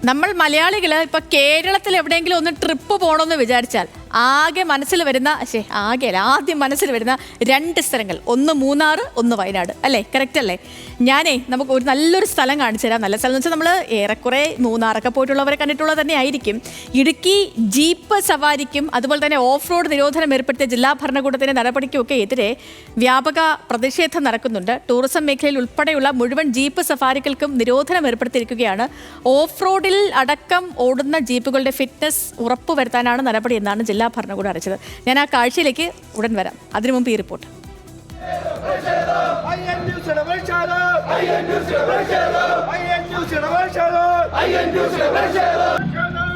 നമ്മൾ മലയാളികൾ ഇപ്പൊ കേരളത്തിൽ എവിടെയെങ്കിലും ഒന്ന് ട്രിപ്പ് പോകണമെന്ന് വിചാരിച്ചാൽ ആദ്യം മനസ്സിൽ വരുന്ന രണ്ട് സ്ഥലങ്ങൾ, ഒന്ന് മൂന്നാർ, ഒന്ന് വയനാട്, അല്ലേ? കറക്റ്റ് അല്ലേ? നമുക്ക് ഒരു നല്ലൊരു സ്ഥലം കാണിച്ചു തരാം. നല്ല സ്ഥലം എന്ന് വെച്ചാൽ നമ്മൾ ഏറെക്കുറെ മൂന്നാറൊക്കെ പോയിട്ടുള്ളവരെ കണ്ടിട്ടുള്ളത് തന്നെ ആയിരിക്കും. ഇടുക്കി ജീപ്പ് സവാരിക്കും അതുപോലെ തന്നെ ഓഫ് റോഡ് നിരോധനം ഏർപ്പെടുത്തിയ ജില്ലാ ഭരണകൂടത്തിന്റെ നടപടിക്കുമൊക്കെ എതിരെ വ്യാപക പ്രതിഷേധം നടക്കുന്നുണ്ട്. ടൂറിസം മേഖലയിൽ ഉൾപ്പെടെയുള്ള മുഴുവൻ ജീപ്പ് സഫാരികൾക്കും നിരോധനം ഏർപ്പെടുത്തിയിരിക്കുകയാണ്. ഓഫ് റോഡിൽ അടക്കം ഓടുന്ന ജീപ്പുകളുടെ ഫിറ്റ്നസ് ഉറപ്പുവരുത്താനാണ് നടപടി എന്നാണ് ജില്ലാ ഭരണകൂടം അറിയിച്ചത്. ഞാൻ ആ കാഴ്ചയിലേക്ക് ഉടൻ വരാം. അതിനു മുമ്പ് ഈ റിപ്പോർട്ട്.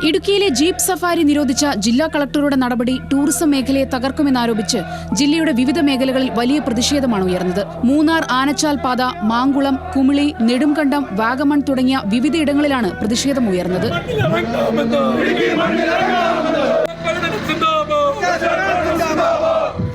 ഇടുക്കിയിലെ ജീപ്പ് സഫാരി നിരോധിച്ച ജില്ലാ കളക്ടറുടെ നടപടി ടൂറിസം മേഖലയെ തകർക്കുമെന്നാരോപിച്ച് ജില്ലയുടെ വിവിധ മേഖലകളിൽ വലിയ പ്രതിഷേധമാണ് ഉയർന്നത്. മൂന്നാർ, ആനച്ചാൽ പാത, മാങ്കുളം, കുമിളി, നെടുംകണ്ടം, വാഗമൺ തുടങ്ങിയ വിവിധയിടങ്ങളിലാണ് പ്രതിഷേധം ഉയർന്നത്.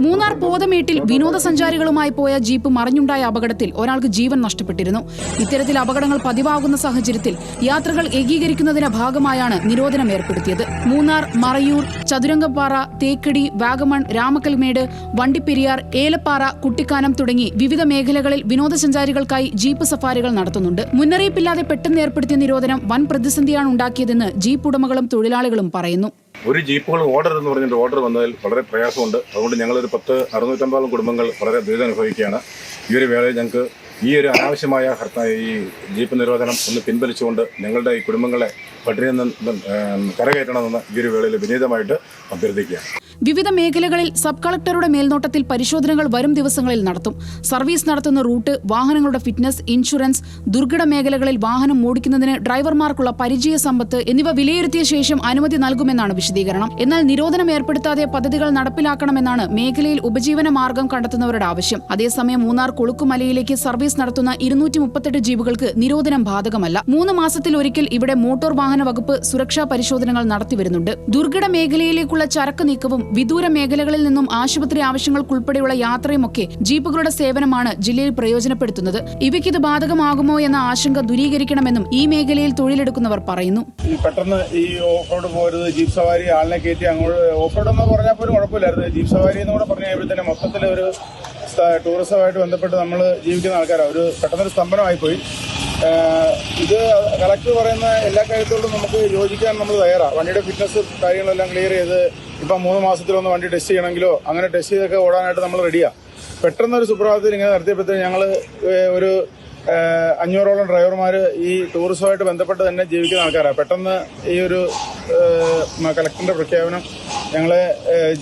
മൂന്നാർ പോതമേട്ടിൽ വിനോദസഞ്ചാരികളുമായി പോയ ജീപ്പ് മറിഞ്ഞുണ്ടായ അപകടത്തിൽ ഒരാൾക്ക് ജീവൻ നഷ്ടപ്പെട്ടിരുന്നു. ഇത്തരത്തിൽ അപകടങ്ങൾ പതിവാകുന്ന സാഹചര്യത്തിൽ യാത്രകൾ ഏകീകരിക്കുന്നതിന്റെ ഭാഗമായാണ് നിരോധനം ഏർപ്പെടുത്തിയത്. മൂന്നാർ, മറയൂർ, ചതുരംഗപ്പാറ, തേക്കടി, വാഗമൺ, രാമക്കൽമേട്, വണ്ടിപ്പെരിയാർ, ഏലപ്പാറ, കുട്ടിക്കാനം തുടങ്ങി വിവിധ മേഖലകളിൽ വിനോദസഞ്ചാരികൾക്കായി ജീപ്പ് സഫാരികൾ നടത്തുന്നുണ്ട്. മുന്നറിയിപ്പില്ലാതെ പെട്ടെന്ന് ഏർപ്പെടുത്തിയ നിരോധനം വൻ പ്രതിസന്ധിയാണ് ഉണ്ടാക്കിയതെന്ന് ജീപ്പ് ഉടമകളും തൊഴിലാളികളും പറയുന്നു. ഒരു ജീപ്പുകൾ ഓർഡർ എന്ന് പറഞ്ഞിട്ട് ഓർഡർ വന്നതിൽ വളരെ പ്രയാസമുണ്ട്. അതുകൊണ്ട് ഞങ്ങളൊരു 650 കുടുംബങ്ങൾ വളരെ ദുരിതം അനുഭവിക്കുകയാണ്. ഈ ഒരു വേളയിൽ ഞങ്ങൾക്ക് ഈ ഒരു അനാവശ്യമായ ഈ ജീപ്പ് നിരോധനം ഒന്ന് പിൻവലിച്ചുകൊണ്ട് ഞങ്ങളുടെ ഈ കുടുംബങ്ങളെ പട്ടിണിയിൽ നിന്ന് കരകയറ്റണമെന്ന് ഈ ഒരു വേളയിൽ വിനീതമായിട്ട് അഭ്യർത്ഥിക്കുകയാണ്. വിവിധ മേഖലകളിൽ സബ് കളക്ടറുടെ മേൽനോട്ടത്തിൽ പരിശോധനകൾ വരും ദിവസങ്ങളിൽ നടത്തും. സർവീസ് നടത്തുന്ന റൂട്ട്, വാഹനങ്ങളുടെ ഫിറ്റ്നസ്, ഇൻഷുറൻസ്, ദുർഘട മേഖലകളിൽ വാഹനം ഓടിക്കുന്നതിന് ഡ്രൈവർമാർക്കുള്ള പരിചയ സമ്പത്ത് എന്നിവ വിലയിരുത്തിയ ശേഷം അനുമതി നൽകുമെന്നാണ് വിശദീകരണം. എന്നാൽ നിരോധനം ഏർപ്പെടുത്താതെ പദ്ധതികൾ നടപ്പിലാക്കണമെന്നാണ് മേഖലയിൽ ഉപജീവന മാർഗം കണ്ടെത്തുന്നവരുടെ ആവശ്യം. അതേസമയം മൂന്നാർ കൊളുക്കുമലയിലേക്ക് സർവീസ് നടത്തുന്ന 238 ജീപ്പുകൾക്ക് നിരോധനം ബാധകമല്ല. 3 മാസത്തിലൊരിക്കൽ ഇവിടെ മോട്ടോർ വാഹന വകുപ്പ് സുരക്ഷാ പരിശോധനകൾ നടത്തിവരുന്നുണ്ട്. ദുർഘട മേഖലയിലേക്കുള്ള ചരക്ക് നീക്കവും വിദൂര മേഖലകളിൽ നിന്നും ആശുപത്രി ആവശ്യങ്ങൾക്കുൾപ്പെടെയുള്ള യാത്രയുമൊക്കെ ജീപ്പുകളുടെ സേവനമാണ് ജില്ലയിൽ പ്രയോജനപ്പെടുത്തുന്നത്. ഇവയ്ക്കിത് ബാധകമാകുമോ എന്ന ആശങ്ക ദൂരീകരിക്കണമെന്നും ഈ മേഖലയിൽ തൊഴിലെടുക്കുന്നവർ പറയുന്നു. പെട്ടെന്ന് ഈ ഓഫ് റോഡ് പോരുത്, ജീപ്പ് സവാരി ആളിനെ കയറ്റി അങ്ങോട്ട് ഓഫ് റോഡ് എന്ന് പറഞ്ഞാൽ പോലും കുഴപ്പമില്ലായിരുന്നു. ജീപ്പ് സവാരി എന്ന് കൂടെ പറഞ്ഞു കഴിയുമ്പോഴത്തേനും മൊത്തത്തിലൊരു ടൂറിസവുമായിട്ട് ബന്ധപ്പെട്ട് നമ്മൾ ജീവിക്കുന്ന ആൾക്കാരാണ്. ഒരു പെട്ടെന്നൊരു സ്തംഭനമായിപ്പോയി. ഇത് കളക്ടർ പറയുന്ന എല്ലാ കാര്യത്തോടും നമുക്ക് യോജിക്കാൻ നമ്മൾ തയ്യാറാണ്. വണ്ടിയുടെ ഫിറ്റ്നസ് കാര്യങ്ങളെല്ലാം ക്ലിയർ ചെയ്ത് ഇപ്പം 3 മാസത്തിലൊന്ന് വണ്ടി ടെസ്റ്റ് ചെയ്യണമെങ്കിലോ അങ്ങനെ ടെസ്റ്റ് ചെയ്തൊക്കെ ഓടാനായിട്ട് നമ്മൾ റെഡിയാണ്. പെട്ടെന്നൊരു സുപ്രഭാതത്തിൽ ഇങ്ങനെ നടത്തിയപ്പോഴത്തേക്ക് ഞങ്ങൾ ഒരു 500ഓളം ഡ്രൈവർമാർ ഈ ടൂറിസവുമായിട്ട് ബന്ധപ്പെട്ട് തന്നെ ജീവിക്കുന്ന ആൾക്കാരാണ്. പെട്ടെന്ന് ഈ ഒരു കളക്ടറിന്റെ പ്രഖ്യാപനം ഞങ്ങളെ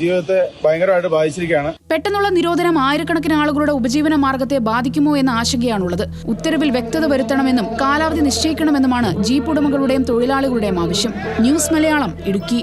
ജീവിതത്തെ ഭയങ്കരമായിട്ട് ബാധിച്ചിരിക്കുകയാണ്. പെട്ടെന്നുള്ള നിരോധനം ആയിരക്കണക്കിന് ആളുകളുടെ ഉപജീവന മാർഗത്തെ ബാധിക്കുമോ എന്ന ആശങ്കയാണുള്ളത്. ഉത്തരവിൽ വ്യക്തത വരുത്തണമെന്നും കാലാവധി നിശ്ചയിക്കണമെന്നുമാണ് ജീപ്പ് ഉടമകളുടെയും തൊഴിലാളികളുടെയും ആവശ്യം. ന്യൂസ് മലയാളം, ഇടുക്കി.